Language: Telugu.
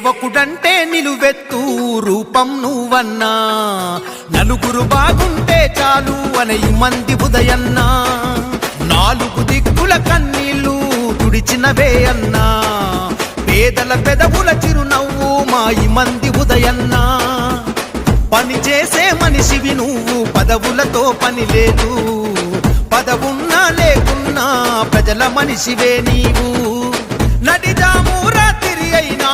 సేవకుడంటే నిలువెత్తు రూపం నువ్వన్నా, నలుగురు బాగుంటే చాలు అనే మంది ఉదయన్నా, నాలుగు దిక్కుల కన్నీళ్లు తుడిచినవే అన్నా, పేదల పెదవుల చిరునవ్వు మా మంది ఉదయన్నా. పని చేసే మనిషివి నువ్వు, పదవులతో పని లేదు, పదవున్నా లేకున్నా ప్రజల మనిషివే నీవు. నడిజాము రాత్రి అయినా